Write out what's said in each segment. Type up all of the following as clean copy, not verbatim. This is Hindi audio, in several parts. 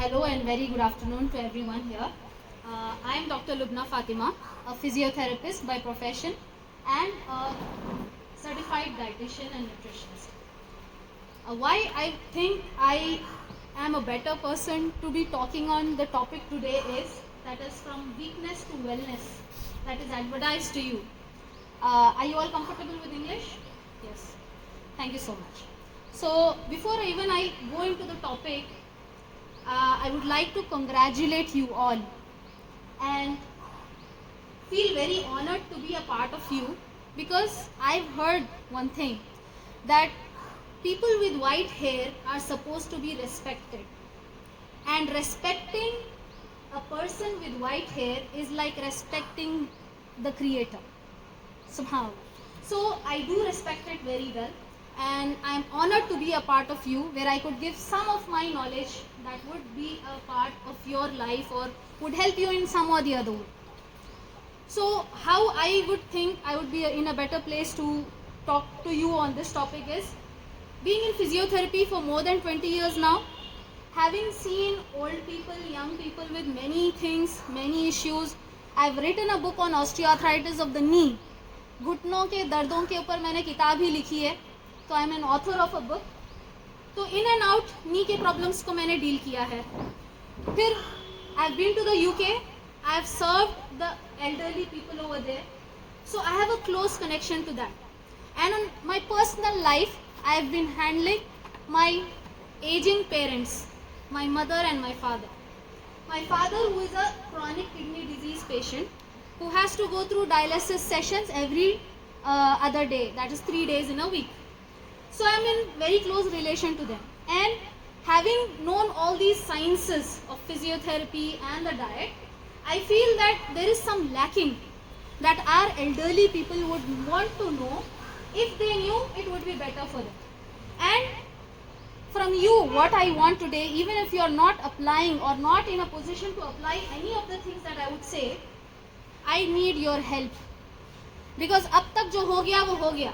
Hello and very good afternoon to everyone here. I am Dr. Lubna Fatima, a physiotherapist by profession and a certified dietitian and nutritionist. Why I think I am a better person to be talking on the topic today is that is from weakness to wellness, that is advertised to you. Are you all comfortable with English? Yes. Thank you so much. So before even I go into the topic, I would like to congratulate you all and feel very honored to be a part of you, because I've heard one thing, that people with white hair are supposed to be respected, and respecting a person with white hair is like respecting the creator, subhanallah. So I do respect it very well, and I'm honored to be a part of you, where I could give some of my knowledge that would be a part of your life or would help you in some or the other way. So how I would think I would be in a better place to talk to you on this topic is, being in physiotherapy for more than 20 years now, having seen old people, young people with many things, many issues. I've written a book on osteoarthritis of the knee. घुटनों के दर्दों के ऊपर मैंने किताब ही लिखी है, तो I am an author of a book. तो इन एंड आउट नी के प्रॉब्लम्स को मैंने डील किया है. फिर I have been to the UK, I have served the elderly people over there, so I have a close connection to that. And on my personal life, I have been handling my aging parents, my mother and my father. My father, who is a chronic kidney disease patient, who has to go through dialysis sessions every other day, that is 3 days in a week. So I am in very close relation to them, and having known all these sciences of physiotherapy and the diet, I feel that there is some lacking that our elderly people would want to know. If they knew, it would be better for them. And from you, what I want today, even if you are not applying or not in a position to apply any of the things that I would say, I need your help. Because अब तक जो हो गया वो हो गया.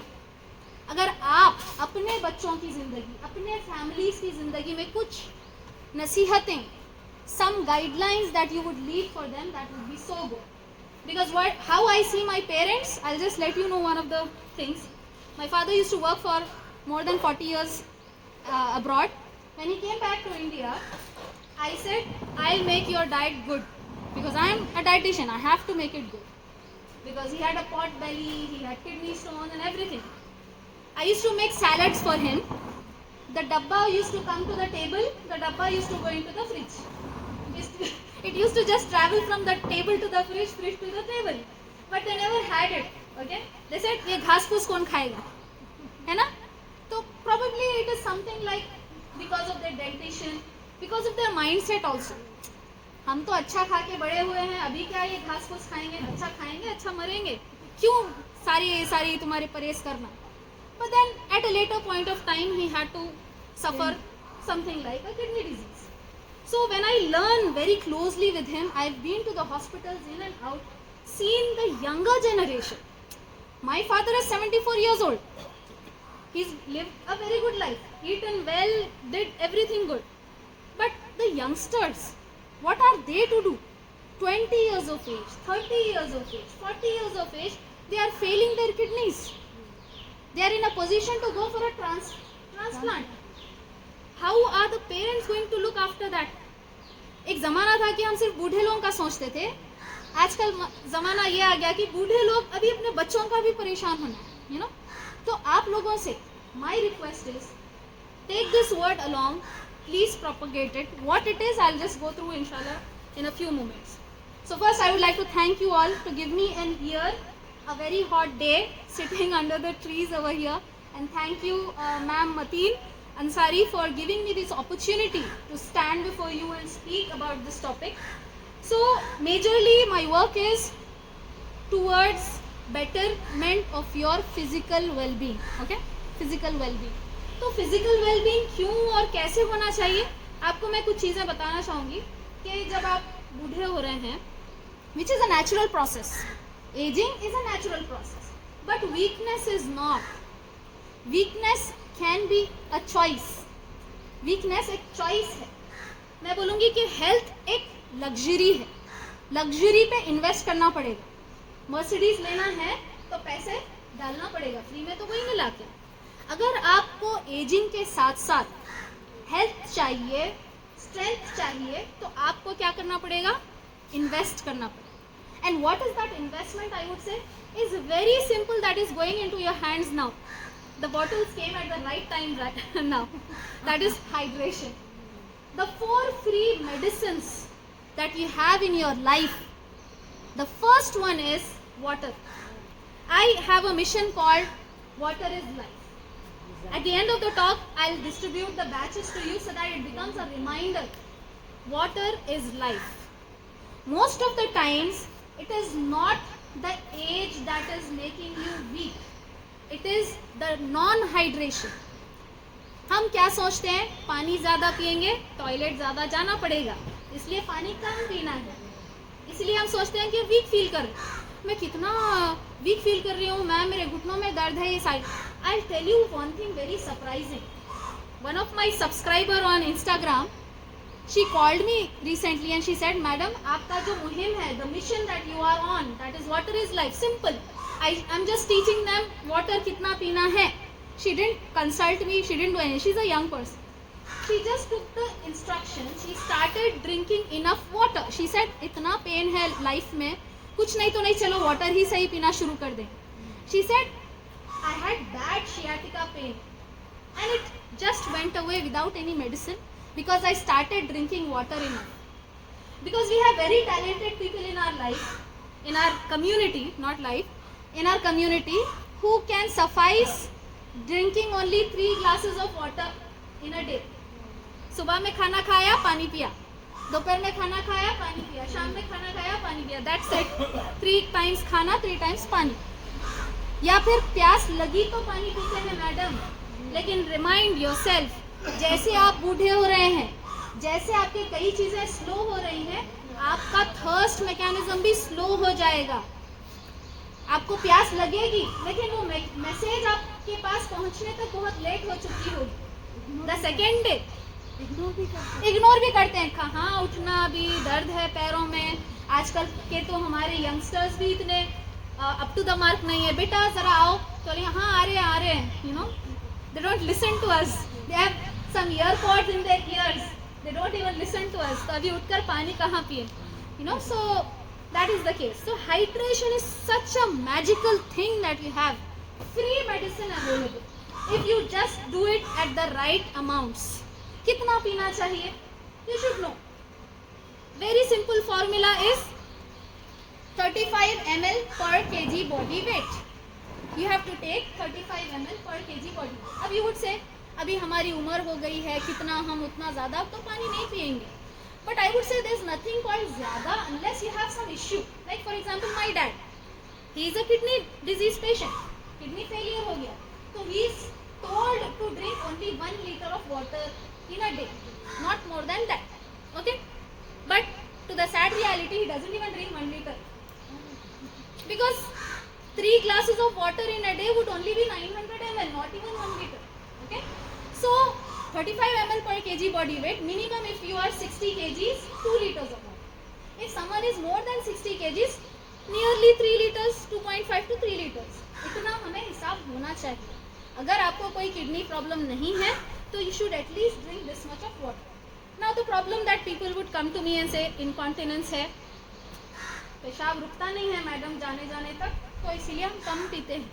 अगर आप अपने बच्चों की ज़िंदगी, अपने फैमिलीज़ की ज़िंदगी में कुछ नसीहतें, some guidelines that you would leave for them, that would be so good. Because how I see my parents, I'll just let you know one of the things. My father used to work for more than 40 years abroad. When he came back to India, I said, I'll make your diet good, because I'm a dietitian, I have to make it good. Because he had a pot belly, he had kidney stones and everything. I used to make salads for him. The dabba used to come to the table, the dabba used to go into the fridge. It used to just travel from the table to the fridge to the table. But they never had it. Okay? They said, ये घास फूस कौन खाएगा? है ना? तो probably it is something like because of their dentition, because of their mindset also. हम तो अच्छा खा के बड़े हुए हैं, अभी क्या ये घास फूस खाएंगे? अच्छा खाएंगे, अच्छा मरेंगे. क्यों सारी तुम्हारे परहेज करना? But then at a later point of time, he had to suffer something like a kidney disease. So when I learn very closely with him, I've been to the hospitals in and out, seen the younger generation. My father is 74 years old. He's lived a very good life, eaten well, did everything good. But the youngsters, what are they to do? 20 years of age, 30 years of age, 40 years of age, they are failing their kidneys. They are in a position to go for a transplant. How are the parents going to look after that? एक ज़माना था कि हम सिर्फ बूढ़े लोगों का सोचते थे. आजकल ज़माना ये आ गया कि बूढ़े लोग अभी अपने बच्चों का भी परेशान होना है, you know? तो आप लोगों से my request is, take this word along, please propagate it. What it is, I'll just go through inshallah in a few moments. So first I would like to thank you all to give me an ear, a very hot day, sitting under the trees over here, and thank you ma'am Mateen Ansari for giving me this opportunity to stand before you and speak about this topic. So majorly my work is towards betterment of your physical well-being. Okay, physical well-being. तो physical well-being क्यों और कैसे होना चाहिए, आपको मैं कुछ चीज़ें बताना चाहूँगी. कि जब आप बूढ़े हो रहे हैं, which is a natural process, aging is a natural process, but weakness is not. Weakness can be a choice. Weakness एक चॉइस है. मैं बोलूँगी कि हेल्थ एक लग्जरी है, लग्जरी पे इन्वेस्ट करना पड़ेगा। मर्सिडीज लेना है तो पैसे डालना पड़ेगा, फ्री में तो कोई नहीं लाके। अगर आपको एजिंग के साथ साथ हेल्थ चाहिए, स्ट्रेंथ चाहिए, तो आपको क्या करना पड़ेगा? इन्वेस्ट करना पड़ेगा। And what is that investment? I would से is very simple, that is going into your hands now. The bottles came at the right time right now. That is hydration. The 4 free medicines that you have in your life. The first one is water. I have a mission called Water is Life. At the end of the talk, I'll distribute the batches to you so that it becomes a reminder. Water is life. Most of the times, it is not the age that is making you weak. It is the non-hydration. हम क्या सोचते हैं? पानी ज़्यादा पिएंगे, टॉयलेट ज़्यादा जाना पड़ेगा, इसलिए पानी कम पीना है। इसलिए हम सोचते हैं कि वीक फील कर, मैं कितना वीक फील कर रही हूँ, मैम मेरे घुटनों में दर्द है, ये side. I tell you one thing very surprising. One of my subscriber on Instagram, she called me recently and she said, madam, आपका जो मुहिम है, the mission that you are on, that is water is life, simple. I'm just teaching them water कितना पीना है. She didn't consult me, she didn't do anything. She's a young person. She just took the instructions. She started drinking enough water. She said, इतना पेन है लाइफ में, कुछ नहीं तो नहीं, चलो वाटर ही सही पीना शुरू कर दें. She said, I had bad sciatica pain and it just went away without any medicine. Because I started drinking water enough. Because we have very talented people in our life, in our community, not life, in our community, who can suffice drinking only 3 glasses of water in a day. सुबह में खाना खाया, पानी पिया, दोपहर में खाना खाया, पानी पिया, शाम में खाना खाया, पानी पिया, that's it. 3 times खाना, 3 times पानी. या फिर प्यास लगी तो पानी पीते हैं मैडम, लेकिन remind yourself, जैसे आप बूढ़े हो रहे हैं, जैसे आपके कई चीजें स्लो हो रही हैं, आपका थर्स्ट मैकेनिज्म भी स्लो हो जाएगा. आपको प्यास लगेगी, लेकिन वो मैसेज आपके पास पहुंचने तक बहुत लेट हो चुकी होगी. द सेकेंड डे इग्नोर भी करते हैं. कहाँ उठना, अभी दर्द है पैरों में. आजकल के तो हमारे यंगस्टर्स भी इतने अप टू द मार्क नहीं है. बेटा जरा आओ, तो हाँ आ रहे हैं, you know, they don't listen to us. They have some earpods in their ears. They don't even listen to us. तो अभी उठकर पानी कहाँ पिए? You know, so that is the case. So hydration is such a magical thing that you have. Free medicine available. If you just do it at the right amounts. कितना पीना चाहिए? You should know. Very simple formula is 35 ml per kg body weight. You have to take 35 ml per kg body weight. अब you would say, अभी हमारी उम्र हो गई है, कितना हम उतना ज़्यादा तो पानी नहीं पिएंगे. But I would say there is nothing called ज़्यादा unless you have some issue. Like for example my dad, he is a kidney disease patient, kidney failure हो गया, तो he is told to drink only 1 liter of water in a day, not more than that. Okay, but to the sad reality he doesn't even drink 1 liter because 3 glasses of water in a day would only be 900 ml, not even 1 liter. Okay, so 35 ml per kg body weight minimum. If you are 60 kgs, 2 liters of water. If someone is more than 60 kgs, nearly 3 liters, 2.5 to 3 liters. इतना हमें हिसाब होना चाहिए. अगर आपको कोई किडनी प्रॉब्लम नहीं है तो you should at least drink this much of water. Now the problem that people would come to me and say incontinence है, पेशाब रुकता नहीं है मैडम जाने तक, तो इसलिए हम कम पीते हैं.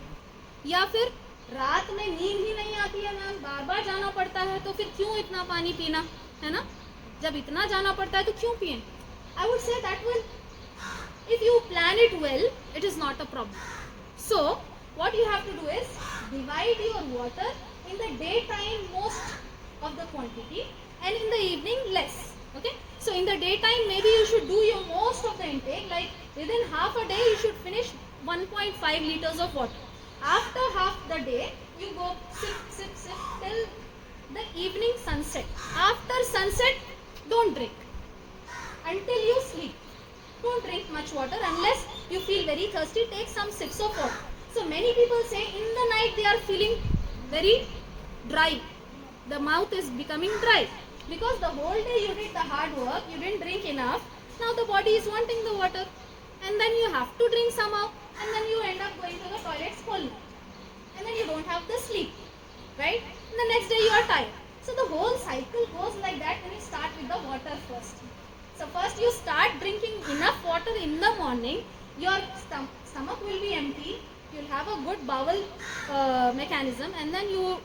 या फिर रात में नींद ही नहीं आती है मैम, बार बार जाना पड़ता है, तो फिर क्यों इतना पानी पीना है ना? जब इतना जाना पड़ता है तो क्यों पिए? I would say that will, if you plan it well, it is not a problem. So what you have to do is divide your water in the day time most of the quantity and in the evening less. Okay, so in the daytime maybe you should do your most of the intake, like within half a day you should finish 1.5 liters of water. After half the day you go sip till the evening sunset. After sunset don't drink until you sleep. Don't drink much water unless you feel very thirsty. Take some sips of water. So many people say in the night they are feeling very dry, the mouth is becoming dry. Because the whole day you did the hard work, you didn't drink enough. Now the body is wanting the water, and then you have to drink somehow, and then you end up going to the toilets whole night, and then you don't have the sleep, right? And the next day you are tired. So the whole cycle goes like that when you start with the water first. So first you start drinking enough water in the morning, your stomach will be empty, you'll have a good bowel mechanism, and then you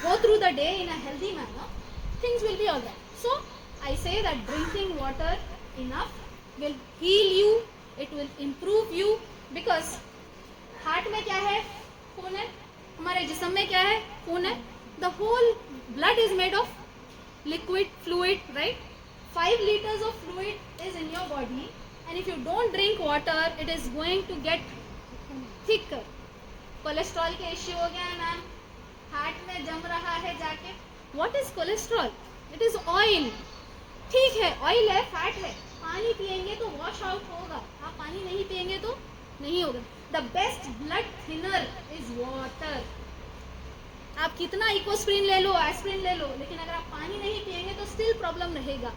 go through the day in a healthy manner, things will be alright. So I say that drinking water enough will heal you, it will improve you, because heart में क्या है? खून है. हमारे जिस्म में क्या है? खून है. The whole blood is made of liquid, fluid, right? 5 liters of fluid is in your body, and if you don't drink water, it is going to get thicker. Cholesterol के इश्यू हो गया है मैम, हार्ट में जम रहा है जाके. What is cholesterol? It is oil. ठीक है, ऑयल है, फैट है. पानी पिएंगे तो वॉश आउट होगा, आप पानी नहीं पिएंगे तो नहीं होगा. The best blood thinner is water. आप कितना इकोस्प्रिन ले लो, एस्प्रिन ले लो, लेकिन अगर आप पानी नहीं पिएंगे तो स्टिल प्रॉब्लम रहेगा.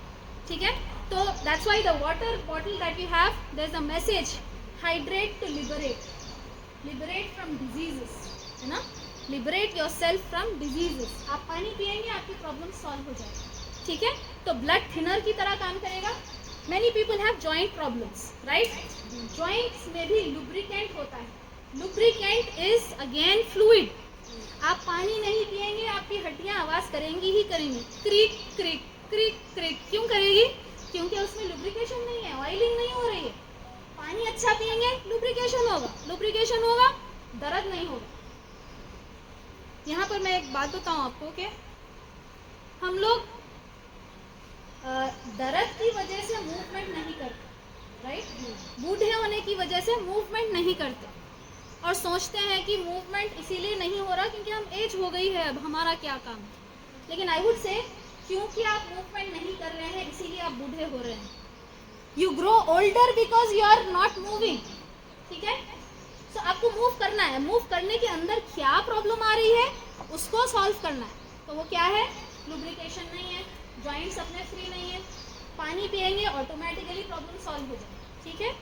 ठीक है, तो that's why the water bottle that we have, there is a message, hydrate to liberate from diseases, है ना. Liberate yourself from diseases. आप पानी पिएंगे, आपकी प्रॉब्लम सॉल्व हो जाएगी. ठीक है, तो ब्लड थिनर की तरह काम करेगा. Many people have joint problems, right? Joints में भी lubricant होता है. Lubricant is again fluid. आप पानी नहीं पिएंगे, आपकी हड्डियां आवाज करेंगी ही करेंगी, क्रिक क्रिक क्रिक क्रिक. क्यों करेगी? क्योंकि उसमें lubrication नहीं है, ऑयलिंग नहीं हो रही है. पानी अच्छा पिएंगे, lubrication होगा, दर्द नहीं होगा. यहाँ पर मैं एक बात बताऊँ आपको कि हम लोग दर्द की वजह से मूवमेंट नहीं करते, राइट? बूढ़े होने की वजह से मूवमेंट नहीं करते और सोचते हैं कि मूवमेंट इसीलिए नहीं हो रहा क्योंकि हम एज हो गई है, अब हमारा क्या काम. लेकिन आई वुड से क्योंकि आप मूवमेंट नहीं कर रहे हैं इसीलिए आप बूढ़े हो रहे हैं. You grow older because you are not moving. ठीक है, सो आपको मूव करना है. मूव करने के अंदर क्या प्रॉब्लम आ रही है उसको सॉल्व करना है. तो वो क्या है? लुब्रिकेशन नहीं है, जॉइंट्स अपने फ्री नहीं है. पानी पिएंगे ऑटोमेटिकली प्रॉब्लम सॉल्व हो जाए. ठीक है,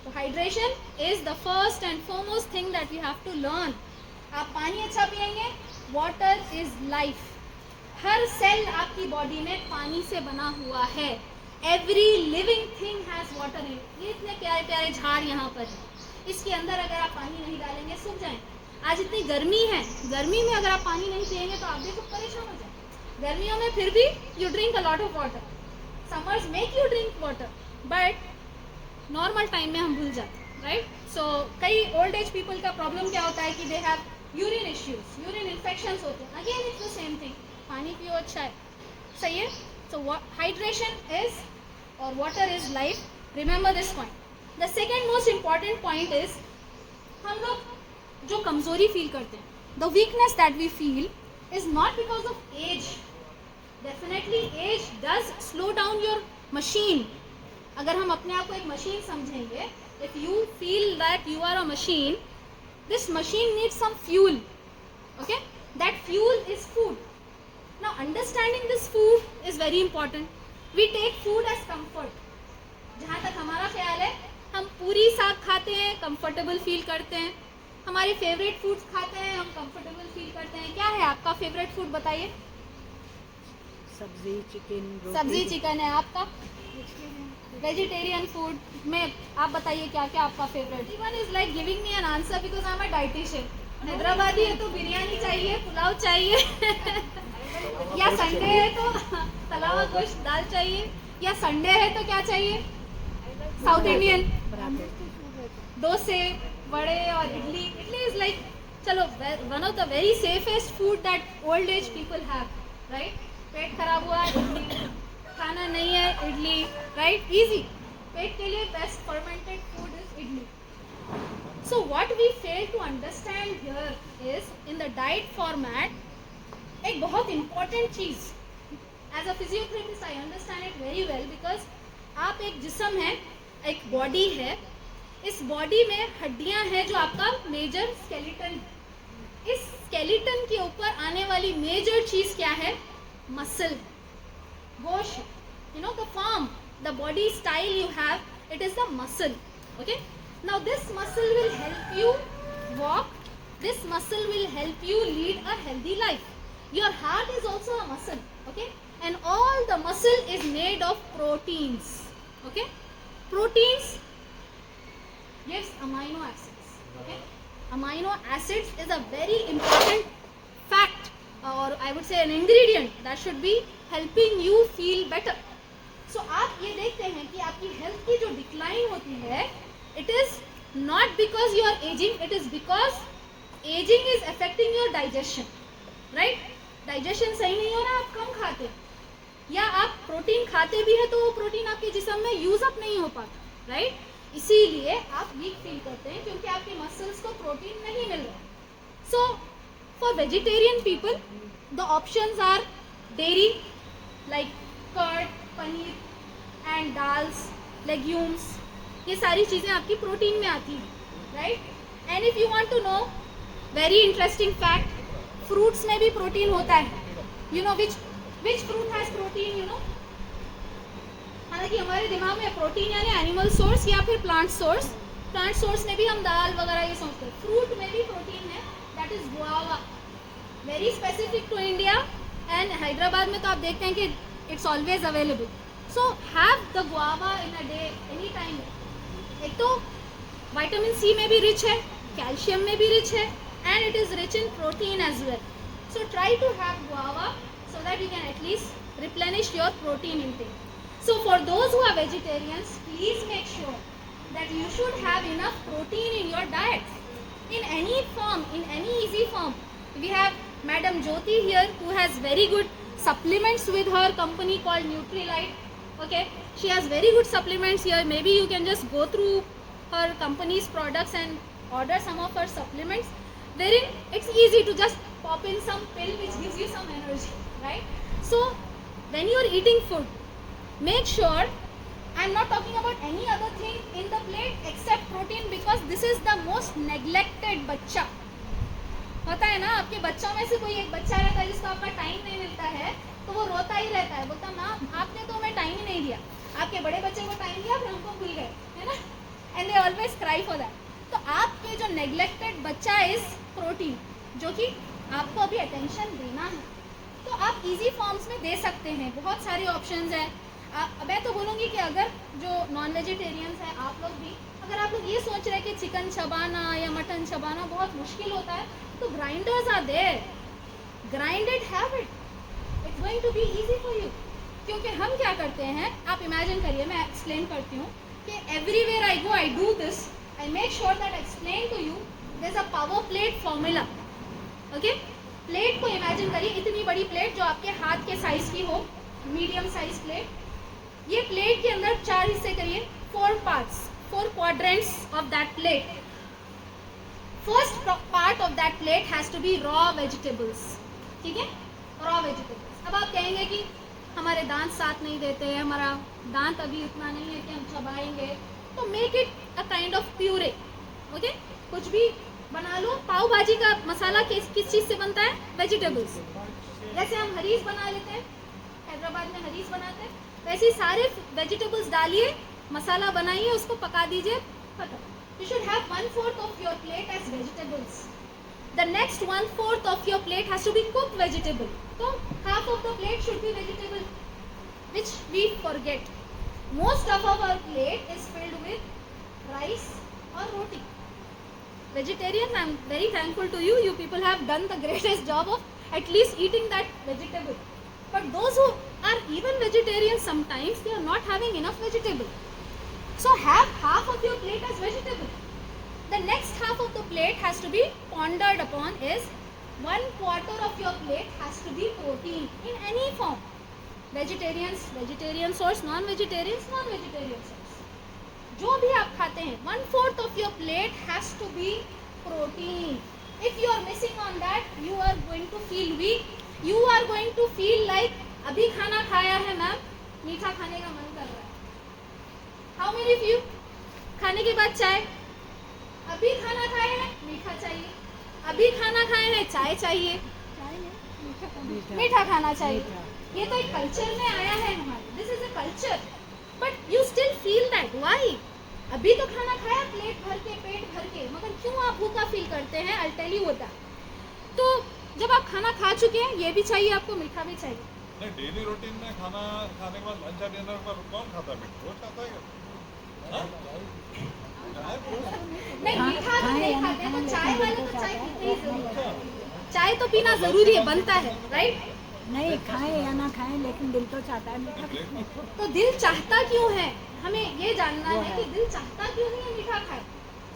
तो hydration is the first and foremost thing that you have to learn. आप पानी अच्छा पिएंगे, वाटर इज लाइफ. हर सेल आपकी बॉडी में पानी से बना हुआ है. Every living thing has water in. ये इतने प्यारे प्यारे झाड़ यहाँ पर है, इसके अंदर अगर आप पानी नहीं डालेंगे सूख जाएंगे. आज इतनी गर्मी है, गर्मी में अगर आप पानी नहीं पिएंगे तो आप देखो परेशान हो जाए. गर्मियों में फिर भी you drink a lot of water. Summers make you drink water, but normal time में हम भूल जाते हैं, राइट? सो कई ओल्ड एज पीपल का प्रॉब्लम क्या होता है कि they have urine issues, urine infections होते हैं. Again it's the same thing. पानी पियो, अच्छा है, सही है. सो हाइड्रेशन इज और water is life. Remember this point. The second most important point is, हम लोग जो कमजोरी फील करते हैं, the weakness that we feel is not because of age. Definitely age does slow down your machine. अगर हम अपने आप को एक मशीन समझेंगे, if you feel that you are a machine, this machine needs some fuel. Okay, that fuel is food. Now understanding this food is very important. We take food as comfort. जहाँ तक हमारा ख्याल है, हम पूरी साग खाते हैं, कंफर्टेबल फील करते हैं. हमारे फेवरेट फूड्स खाते हैं, हम कंफर्टेबल फील करते हैं. क्या है आपका फेवरेट फूड बताइए? सब्जी चिकन. सब्जी चिकन है आपका. वेजिटेरियन फूड में आप बताइए क्या क्या आपका favourite. Everyone is like giving me an answer because I am a dietitian. Hyderabadi है तो बिरयानी चाहिए, पुलाव चाहिए या संडे है तो तला हुआ गोश्त दाल चाहिए, या संडे है तो क्या चाहिए? साउथ इंडियन डोसे, वड़े और इडली. इडली इज लाइक, चलो, one of the very safest food that old age people have, right? पेट खराब हुआ, इडली. खाना नहीं है, इडली, राइट? इजी. पेट के लिए best fermented food is idli. So what we fail to understand here is, in the diet format एक बहुत इंपॉर्टेंट चीज, as a physiotherapist I understand it very well, because आप एक जिस्म है, एक बॉडी है. इस बॉडी में हड्डियां हैं जो आपका मेजर स्केलेटन. इस स्केलेटन के ऊपर आने वाली मेजर चीज क्या है? Muscle. gosh, you know, the form, the body style you have, it is the muscle. Okay, now this muscle will help you walk, this muscle will help you lead a healthy life. Your heart is also a muscle. Okay, and all the muscle is made of proteins. Okay, proteins gives amino acids. Okay, amino acids is a very important fact, or I would say an ingredient that should be helping you feel better. So आप ये देखते हैं कि आपकी हेल्थ की जो डिक्लाइन होती है, it is not because you are aging, it is because aging is affecting your digestion, right? digestion सही नहीं हो रहा, आप कम खाते हैं, या आप प्रोटीन खाते भी है तो वो प्रोटीन आपके जिस्म में यूज अप नहीं हो पाता, राइट? इसीलिए आप वीक फील करते हैं क्योंकि आपके मसल्स को प्रोटीन नहीं मिल रहा. So for vegetarian people the options are dairy like curd, paneer and dals, legumes, ये सारी चीज़ें आपकी प्रोटीन में आती हैं, right? And if you want to know very interesting fact, fruits में भी प्रोटीन होता है. You know which fruit has protein, you know? हालांकि हमारे दिमाग में प्रोटीन यानी एनिमल सोर्स या फिर प्लांट सोर्स में भी हम दाल वगैरह ये सोचते हैं. फ्रूट में भी प्रोटीन है, that is guava, very specific to India, and Hyderabad में तो आप देखते हैं कि it's always available. So have the guava in a day, any time. एक तो विटामिन सी में भी रिच है, कैल्शियम में भी रिच है, and it is rich in protein as well. So try to have guava so that you can at least replenish your protein intake. So for those who are vegetarians, please make sure that you should have enough protein in your diet, in any form, in any easy form. We have Madam Jyoti here who has very good supplements with her company called Nutrilite. Okay, she has very good supplements here. Maybe you can just go through her company's products and order some of her supplements, wherein it's easy to just pop in some pill which gives you some energy, right? So when you are eating food, make sure, I'm not talking about any other thing in the plate except protein, because this is the most neglected बच्चा. होता है ना, आपके बच्चों में से कोई एक बच्चा रहता है जिसको आपका टाइम नहीं मिलता है, तो वो रोता ही रहता है, बोलता माँ आपने तो हमें टाइम ही नहीं दिया. आपके बड़े बच्चे को टाइम दिया फिर हमको भूल गए, है ना? And they always cry for that. तो आपके जो नेग्लेक्टेड बच्चा इज प्रोटीन, जो कि आपको अभी अटेंशन देना है, तो आप इजी फॉर्म्स में दे सकते हैं. बहुत सारे ऑप्शंस हैं. मैं तो बोलूँगी कि अगर जो नॉन वेजिटेरियंस हैं, आप लोग भी, अगर आप लोग ये सोच रहे हैं कि चिकन चबाना या मटन चबाना बहुत मुश्किल होता है, तो grinders are there, grind it, have it, it's going to be easy for you. क्योंकि हम क्या करते हैं, आप इमेजिन करिए, मैं एक्सप्लेन करती हूँ कि everywhere I go I do this, I make sure that explain to you. There is a power plate formula. Okay, plate को इमेजिन करिए, इतनी बड़ी प्लेट जो आपके हाथ के साइज की हो, मीडियम साइज प्लेट. ये प्लेट के अंदर 4 हिस्से करिए, 4 parts, 4 quadrants of that plate. First part of that plate has to be raw vegetables. ठीक है, रॉ वेजिटेबल्स. अब आप कहेंगे कि हमारे दांत साथ नहीं देते, हमारा दांत अभी उतना नहीं है कि हम चबाएंगे, तो make it a kind of puree. Okay, कुछ भी बना लो. पाव भाजी का मसाला किस चीज़ से बनता है? वेजिटेबल्स. जैसे हम हरीस बना लेते हैं, हैदराबाद में हरीस बनाते हैं, वैसे सारे वेजिटेबल्स डालिए, मसाला बनाइए, उसको पका दीजिए, खत्म. You should have 1/4 of your plate as vegetables. The next 1/4 of your plate has to be cooked vegetable. तो half of the plate should be vegetable, which we forget. Most of our plate is filled with rice और roti. Vegetarians, I am very thankful to you. You people have done the greatest job of at least eating that vegetable. But those who are even vegetarians, sometimes they are not having enough vegetable. So have half of your plate as vegetable. The next half of the plate has to be pondered upon is 1/4 of your plate has to be protein in any form. Vegetarians, vegetarian source, non-vegetarians, non-vegetarian source. जो भी आप खाते हैं, 1/4 of your plate has to be protein. If you are missing on that, you are going to feel weak. You are going to feel like अभी खाना खाया है मैम, मीठा खाने का मन कर रहा है. How many of you खाने के बाद चाय? अभी खाना खाए हैं, मीठा चाहिए. अभी खाना खाए हैं, चाय चाहिए. चाय नहीं, मीठा खाना चाहिए। ये तो एक कल्चर में आया है हमारे, this is a culture, but you still feel that why? अभी तो खाना खाया प्लेट भर के, पेट भर के, मगर क्यों आप भूखा फील करते हैं? आई टेल यू होता। तो जब आप खाना खा चुके हैं, ये भी चाहिए आपको, मीठा भी चाहिए। नहीं, डेली रूटीन में खाना खाने के बाद लंच या डिनर पर कौन खाता है मीठा? रोज खाता है क्या? हाँ? नहीं, मीठा तो नहीं खाते, तो चाय वाले तो चाय पीते ही जरूर है। चाय तो पीना जरूरी है, बनता है, राइट? नहीं खाएं या ना खाएं, लेकिन दिल तो चाहता है मीठा खाने को। तो दिल चाहता क्यों है? हमें ये जानना है कि दिल चाहता क्यों नहीं है मीठा खाए,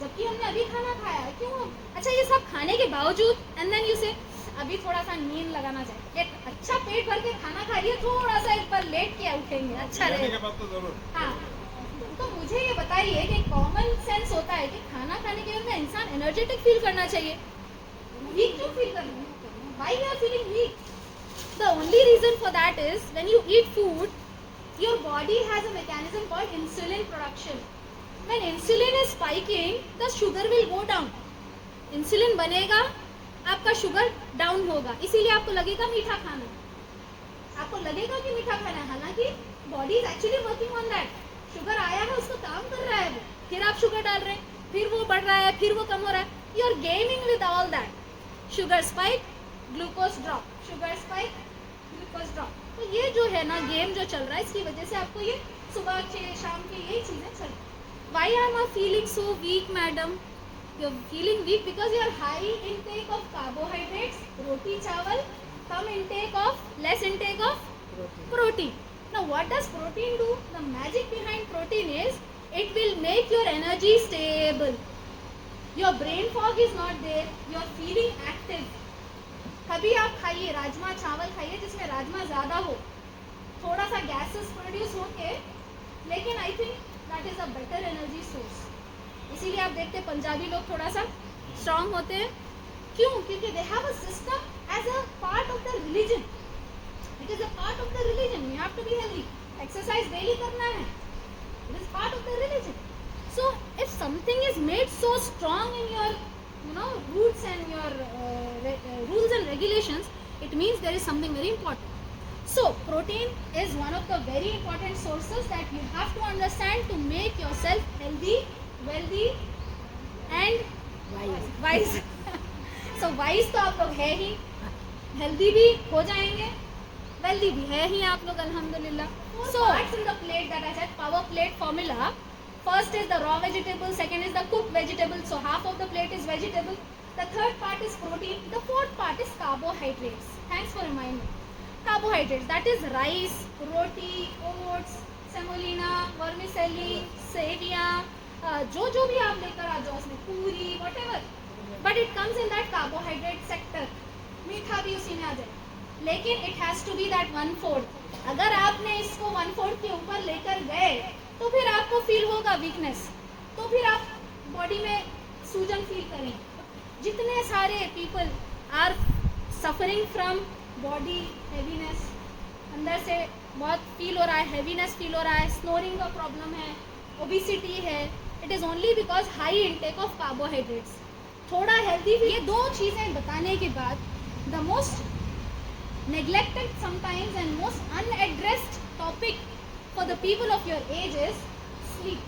जबकि हमने अभी खाना खाया है, क्यों? अच्छा, ये सब खाने के बावजूद एंड देन यू से अभी थोड़ा सा नींद लगाना चाहिए। एक अच्छा पेट भर के खाना खा रही है, थोड़ा सा एक बार लेट के उठेंगे, अच्छा खाने के रहेगा। बाद तो जरूर। हाँ, तो मुझे ये बताइए कि कॉमन सेंस होता है कि खाना खाने के बाद में इंसान एनर्जेटिक फील करना चाहिए, वीक क्यों फील कर रहे हैं? Why you are feeling weak? The only reason for that is when you eat food, your body has a mechanism called insulin production. When insulin is spiking, the sugar will go down. Insulin बनेगा, आपका शुगर डाउन होगा, इसीलिए आपको लगेगा मीठा खाना, आपको लगेगा कि मीठा खाना है, हालांकि body is actually working on that. Sugar आया है, उसको काम कर रहा है वो, फिर आप शुगर डाल रहे हैं, फिर वो बढ़ रहा है, फिर वो कम हो रहा है। You are gaming with all that. Sugar spike, glucose drop, sugar spike, glucose drop. तो ये जो है ना गेम जो चल रहा है, इसकी वजह से आपको ये सुबह के शाम की यही चीज़ें चल रही है। Why are I feeling so weak madam? You are feeling weak because you are high intake of carbohydrates, roti chawal, कम intake of, less intake of protein. Now what does protein do? The magic behind protein is it will make your energy stable. Your brain fog is not there. You are feeling active. कभी आप खाइए राजमा चावल खाइए जिसमें राजमा ज़्यादा हो, थोड़ा सा गैसेस प्रोड्यूस होके, लेकिन I think that is a better energy source. इसीलिए आप देखते हैं पंजाबी लोग थोड़ा सा स्ट्रांग होते हैं, क्यों? क्योंकि they have a system as a part of the religion. It is a part of the religion. You have to be healthy. Exercise daily करना है. It is part of the religion. So if something is made so strong in your, roots and your rules and regulations, it means there is something very important. So protein is one of the very important sources that you have to understand to make yourself healthy, wealthy, and wise. So wise तो आप लोग है ही, healthy भी हो जाएंगे, वेल्दी भी है ही आप लोग अल्हम्दुलिल्लाह। So parts in the plate that I said, power plate formula. First is the raw vegetable, second is the cooked vegetable. So half of the plate is vegetable. The third part is protein. The fourth part is carbohydrates. Thanks for reminding. Carbohydrates, that is rice, roti, oats, semolina, vermicelli, सेवियाँ, जो भी आप लेकर आ जाओ उसमें, पूरी, whatever. But it comes in that carbohydrate sector. मीठा भी उसी में आ जाए, लेकिन it has to be that 1/4। अगर आपने इसको 1/4 के ऊपर लेकर गए तो फिर आपको फील होगा वीकनेस, तो फिर आप बॉडी में सूजन फील करेंगे। जितने सारे people are suffering from body heaviness, अंदर से बहुत फील हो रहा है, हैवीनेस फील हो रहा है, स्नोरिंग का प्रॉब्लम है, ओबिसिटी है, it is only because high intake of carbohydrates. थोड़ा हेल्दी, ये दो चीज़ें बताने के बाद the most neglected sometimes and most unaddressed topic for the people of your age is sleep.